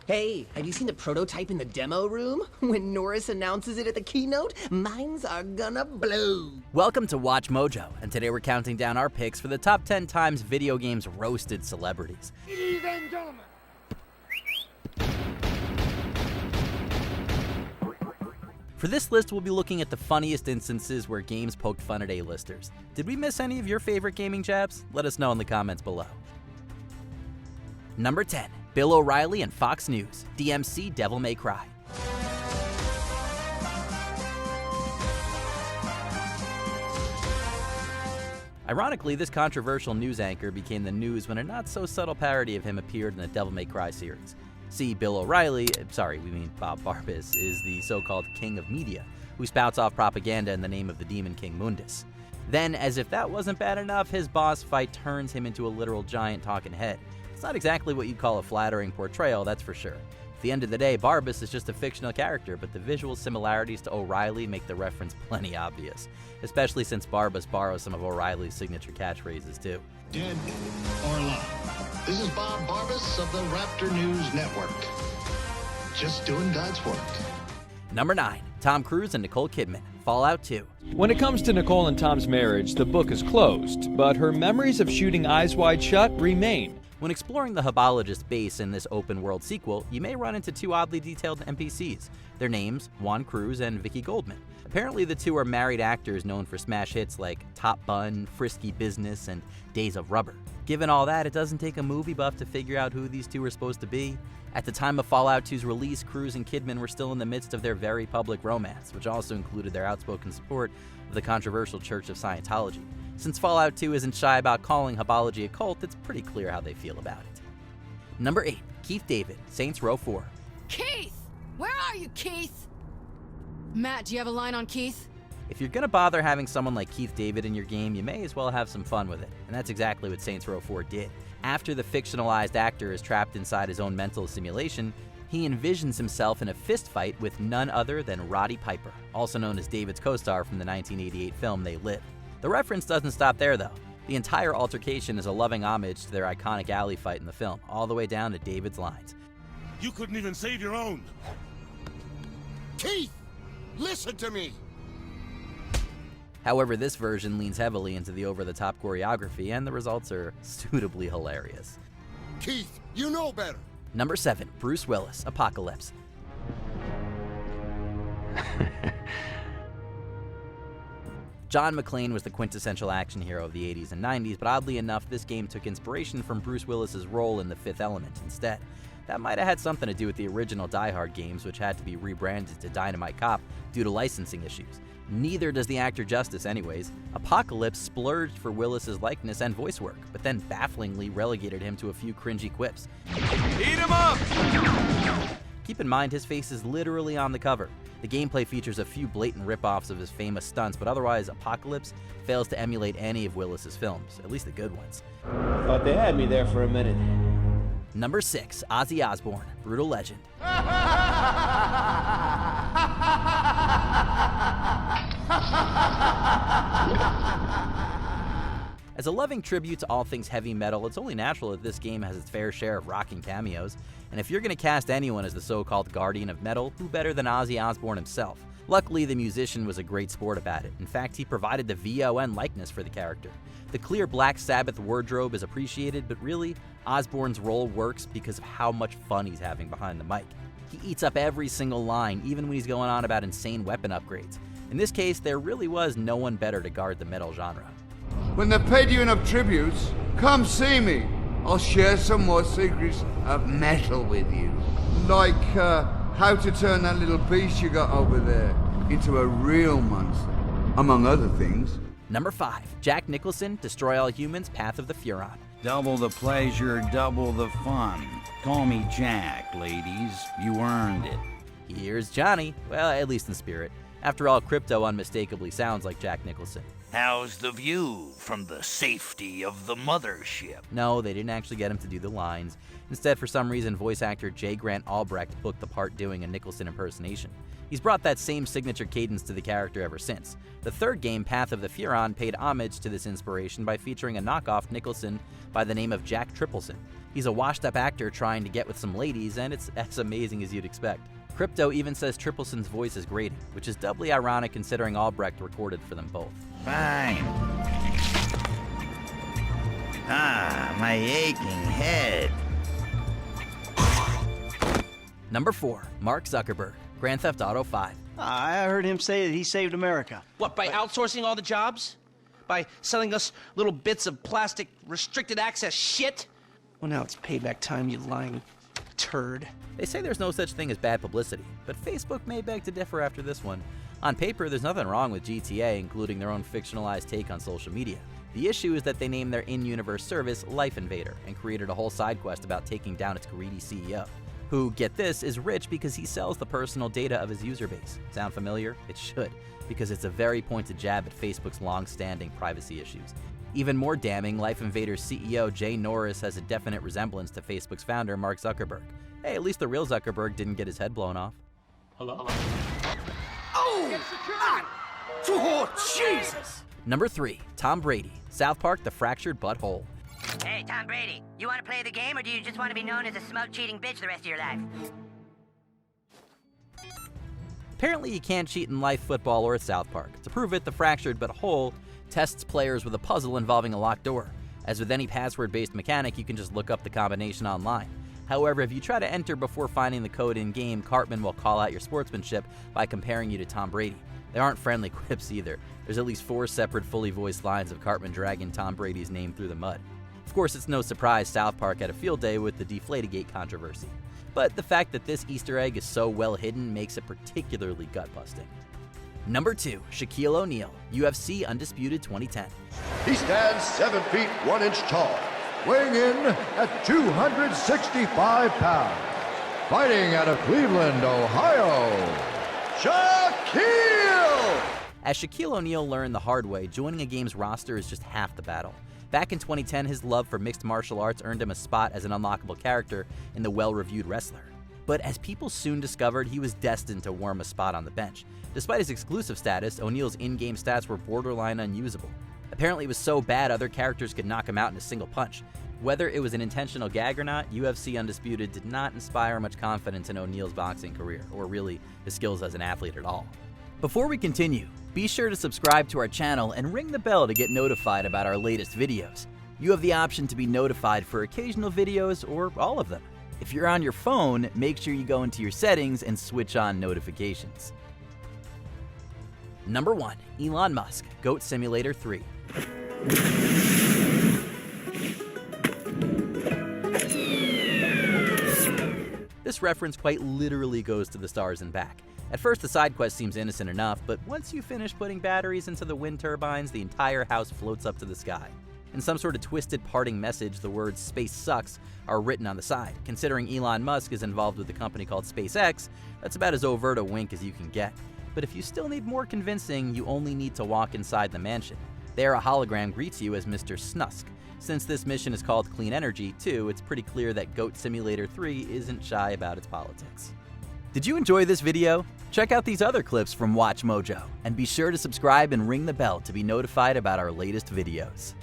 Hey, have you seen the prototype in the demo room? When Norris announces it at the keynote, minds are gonna blow. Welcome to Watch Mojo, and today we're counting down our picks for the top 10 times video games roasted celebrities. Ladies and gentlemen. For this list, we'll be looking at the funniest instances where games poked fun at A-listers. Did we miss any of your favorite gaming jabs? Let us know in the comments below. Number 10. Bill O'Reilly and Fox News. DMC Devil May Cry. Ironically, this controversial news anchor became the news when a not-so-subtle parody of him appeared in the Devil May Cry series. See, Bill O'Reilly, Bob Barbas, is the so-called king of media, who spouts off propaganda in the name of the demon king Mundus. Then, as if that wasn't bad enough, his boss fight turns him into a literal giant talking head. It's not exactly what you'd call a flattering portrayal, that's for sure. At the end of the day, Barbas is just a fictional character, but the visual similarities to O'Reilly make the reference plenty obvious, especially since Barbas borrows some of O'Reilly's signature catchphrases too. Dead or alive. This is Bob Barbas of the Raptor News Network. Just doing God's work. Number 9. Tom Cruise and Nicole Kidman. Fallout 2. When it comes to Nicole and Tom's marriage, the book is closed, but her memories of shooting Eyes Wide Shut remain. When exploring the Hubologist base in this open-world sequel, you may run into two oddly detailed NPCs. Their names, Juan Cruz and Vicky Goldman. Apparently the two are married actors known for smash hits like Top Bun, Frisky Business, and Days of Rubber. Given all that, it doesn't take a movie buff to figure out who these two are supposed to be. At the time of Fallout 2's release, Cruz and Kidman were still in the midst of their very public romance, which also included their outspoken support of the controversial Church of Scientology. Since Fallout 2 isn't shy about calling Hubology a cult, it's pretty clear how they feel about it. Number 8. Keith David, Saints Row 4. Keith! Where are you, Keith? Matt, do you have a line on Keith? If you're gonna bother having someone like Keith David in your game, you may as well have some fun with it, and that's exactly what Saints Row 4 did. After the fictionalized actor is trapped inside his own mental simulation, he envisions himself in a fistfight with none other than Roddy Piper, also known as David's co-star from the 1988 film They Live. The reference doesn't stop there, though. The entire altercation is a loving homage to their iconic alley fight in the film, all the way down to David's lines. You couldn't even save your own. Keith, listen to me. However, this version leans heavily into the over-the-top choreography, and the results are suitably hilarious. Keith, you know better. Number 7. Bruce Willis, Apocalypse. John McClane was the quintessential action hero of the 80s and 90s, but oddly enough, this game took inspiration from Bruce Willis's role in The Fifth Element instead. That might have had something to do with the original Die Hard games, which had to be rebranded to Dynamite Cop due to licensing issues. Neither does the actor justice anyways. Apocalypse splurged for Willis's likeness and voice work, but then bafflingly relegated him to a few cringy quips. Eat him up! Keep in mind, his face is literally on the cover. The gameplay features a few blatant rip-offs of his famous stunts, but otherwise, Apocalypse fails to emulate any of Willis's films, at least the good ones. Thought they had me there for a minute. Number 6. Ozzy Osbourne, Brutal Legend. As a loving tribute to all things heavy metal, it's only natural that this game has its fair share of rocking cameos. And if you're going to cast anyone as the so-called guardian of metal, who better than Ozzy Osbourne himself? Luckily, the musician was a great sport about it. In fact, he provided the VON likeness for the character. The clear Black Sabbath wardrobe is appreciated, but really, Osbourne's role works because of how much fun he's having behind the mic. He eats up every single line, even when he's going on about insane weapon upgrades. In this case, there really was no one better to guard the metal genre. When they've paid you enough tributes, come see me. I'll share some more secrets of metal with you. Like how to turn that little beast you got over there into a real monster, among other things. Number 5. Jack Nicholson, Destroy All Humans, Path of the Furon. Double the pleasure, double the fun. Call me Jack, ladies. You earned it. Here's Johnny. Well, at least in spirit. After all, Crypto unmistakably sounds like Jack Nicholson. How's the view from the safety of the mothership? No, they didn't actually get him to do the lines. Instead, for some reason, voice actor J. Grant Albrecht booked the part doing a Nicholson impersonation. He's brought that same signature cadence to the character ever since. The third game, Path of the Furon, paid homage to this inspiration by featuring a knockoff Nicholson by the name of Jack Tripleson. He's a washed-up actor trying to get with some ladies, and it's as amazing as you'd expect. Crypto even says Tripleson's voice is grating, which is doubly ironic considering Albrecht recorded for them both. Fine. My aching head. Number 4, Mark Zuckerberg, Grand Theft Auto 5. I heard him say that he saved America. What, by outsourcing all the jobs? By selling us little bits of plastic restricted access shit? Well, now it's payback time, you lying turd. They say there's no such thing as bad publicity, but Facebook may beg to differ after this one. On paper, there's nothing wrong with GTA, including their own fictionalized take on social media. The issue is that they named their in-universe service Life Invader and created a whole side quest about taking down its greedy CEO, who, get this, is rich because he sells the personal data of his user base. Sound familiar? It should, because it's a very pointed jab at Facebook's long-standing privacy issues. Even more damning, Life Invader's CEO Jay Norris has a definite resemblance to Facebook's founder Mark Zuckerberg. Hey, at least the real Zuckerberg didn't get his head blown off. Hello? Oh, Jesus! Number 3, Tom Brady, South Park: The Fractured Butthole. Hey, Tom Brady, you want to play the game, or do you just want to be known as a smug, cheating bitch the rest of your life? Apparently you can't cheat in life, football, or at South Park. To prove it, the Fractured Butthole tests players with a puzzle involving a locked door. As with any password-based mechanic, you can just look up the combination online. However, if you try to enter before finding the code in-game, Cartman will call out your sportsmanship by comparing you to Tom Brady. They aren't friendly quips either. There's at least 4 separate fully voiced lines of Cartman dragging Tom Brady's name through the mud. Of course, it's no surprise South Park had a field day with the Deflategate controversy. But the fact that this Easter egg is so well hidden makes it particularly gut-busting. Number 2, Shaquille O'Neal, UFC Undisputed 2010. He stands 7 feet 1 inch tall, weighing in at 265 pounds. Fighting out of Cleveland, Ohio, Shaquille! As Shaquille O'Neal learned the hard way, joining a game's roster is just half the battle. Back in 2010, his love for mixed martial arts earned him a spot as an unlockable character in the well-reviewed Wrestler. But as people soon discovered, he was destined to worm a spot on the bench. Despite his exclusive status, O'Neal's in-game stats were borderline unusable. Apparently it was so bad other characters could knock him out in a single punch. Whether it was an intentional gag or not, UFC Undisputed did not inspire much confidence in O'Neal's boxing career, or really his skills as an athlete at all. Before we continue, be sure to subscribe to our channel and ring the bell to get notified about our latest videos. You have the option to be notified for occasional videos or all of them. If you're on your phone, make sure you go into your settings and switch on notifications. Number 1, Elon Musk, Goat Simulator 3. This reference quite literally goes to the stars and back. At first, the side quest seems innocent enough, but once you finish putting batteries into the wind turbines, the entire house floats up to the sky. In some sort of twisted parting message, the words "Space sucks" are written on the side. Considering Elon Musk is involved with a company called SpaceX, that's about as overt a wink as you can get. But if you still need more convincing, you only need to walk inside the mansion. There, a hologram greets you as Mr. Snusk. Since this mission is called Clean Energy, too, it's pretty clear that Goat Simulator 3 isn't shy about its politics. Did you enjoy this video? Check out these other clips from WatchMojo, and be sure to subscribe and ring the bell to be notified about our latest videos.